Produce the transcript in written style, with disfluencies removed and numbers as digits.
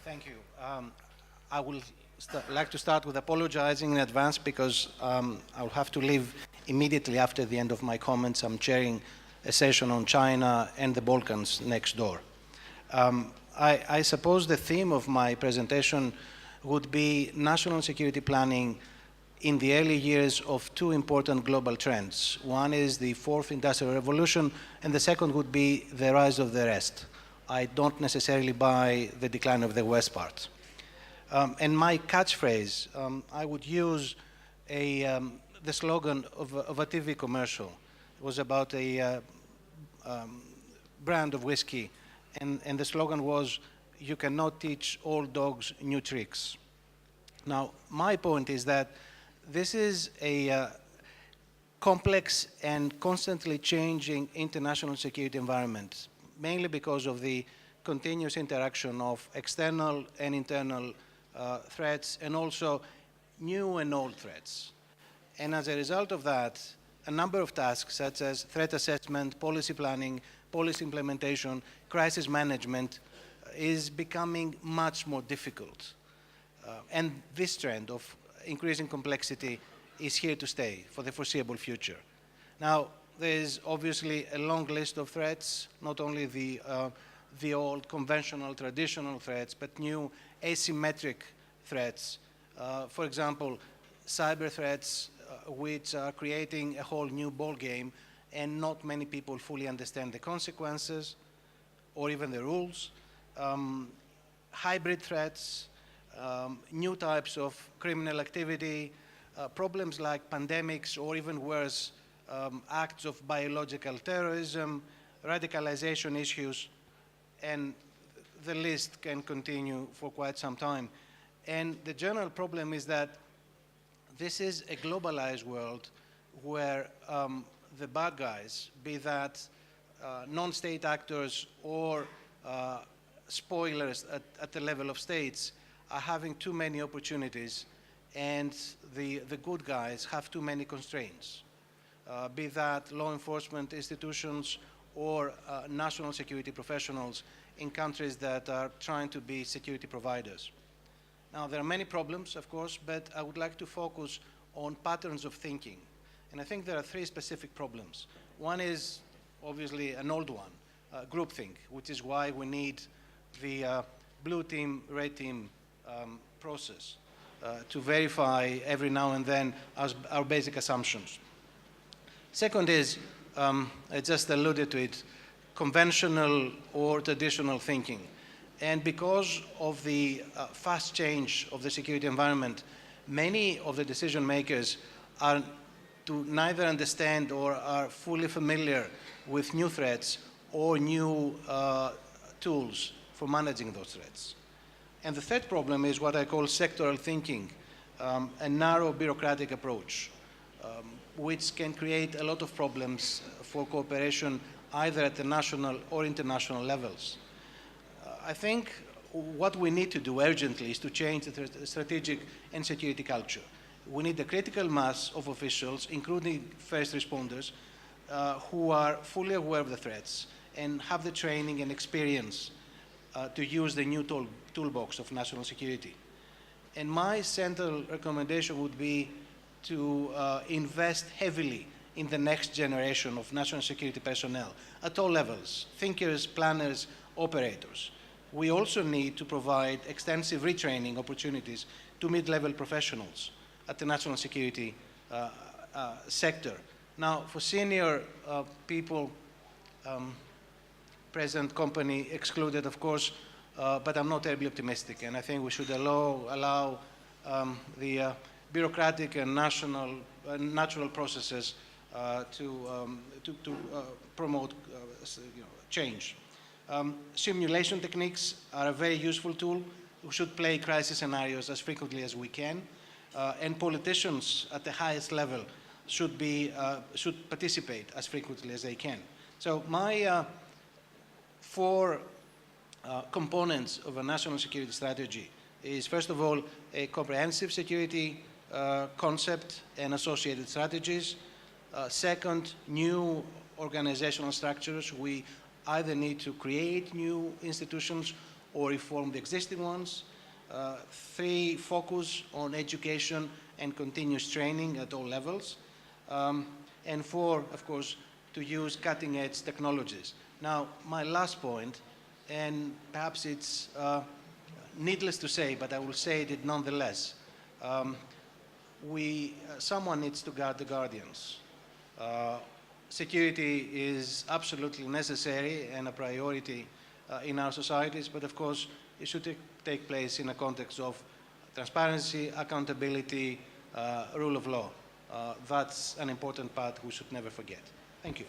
Thank you. I will like to start with apologizing in advance because I'll have to leave immediately after the end of my comments. I'm chairing a session on China and the Balkans next door. I suppose the theme of my presentation would be national security planning in the early years of two important global trends. One is the fourth industrial revolution, and the second would be the rise of the rest. I don't necessarily buy the decline of the West part. And my catchphrase, I would use the slogan of a TV commercial. It was about a brand of whiskey, and the slogan was, "You cannot teach old dogs new tricks." Now, my point is that this is a complex and constantly changing international security environment, mainly because of the continuous interaction of external and internal threats, and also new and old threats. And as a result of that, a number of tasks such as threat assessment, policy planning, policy implementation, crisis management is becoming much more difficult. And this trend of increasing complexity is here to stay for the foreseeable future. Now, there's obviously a long list of threats, not only the old conventional, traditional threats, but new asymmetric threats. For example, cyber threats, which are creating a whole new ballgame, and not many people fully understand the consequences or even the rules. Hybrid threats, new types of criminal activity, problems like pandemics, or even worse, acts of biological terrorism, radicalization issues, and the list can continue for quite some time. And the general problem is that this is a globalized world where the bad guys, be that non-state actors or spoilers at the level of states, are having too many opportunities, and the good guys have too many constraints, be that law enforcement institutions or national security professionals in countries that are trying to be security providers. Now, there are many problems, of course, but I would like to focus on patterns of thinking. And I think there are three specific problems. One is obviously an old one, groupthink, which is why we need the blue team, red team process to verify every now and then our basic assumptions. Second is, I just alluded to it, conventional or traditional thinking. And because of the fast change of the security environment, many of the decision makers are to neither understand or are fully familiar with new threats or new tools for managing those threats. And the third problem is what I call sectoral thinking, a narrow bureaucratic approach, which can create a lot of problems for cooperation either at the national or international levels. I think what we need to do urgently is to change the strategic and security culture. We need a critical mass of officials, including first responders, who are fully aware of the threats and have the training and experience to use the new toolbox of national security. And my central recommendation would be to invest heavily in the next generation of national security personnel at all levels, thinkers, planners, operators. We also need to provide extensive retraining opportunities to mid-level professionals at the national security sector. Now, for senior people, present company excluded, of course, but I'm not terribly optimistic, and I think we should allow the bureaucratic and natural processes to promote change. Simulation techniques are a very useful tool. We should play crisis scenarios as frequently as we can, and politicians at the highest level should participate as frequently as they can. So my four components of a national security strategy is, first of all, a comprehensive security concept and associated strategies. Second, new organizational structures. We either need to create new institutions or reform the existing ones. 3, focus on education and continuous training at all levels. And 4, of course, to use cutting-edge technologies. Now, my last point, and perhaps it's needless to say, but I will say it nonetheless. Someone needs to guard the guardians. Security is absolutely necessary and a priority in our societies, but of course, it should take place in a context of transparency, accountability, rule of law. That's an important part we should never forget. Thank you.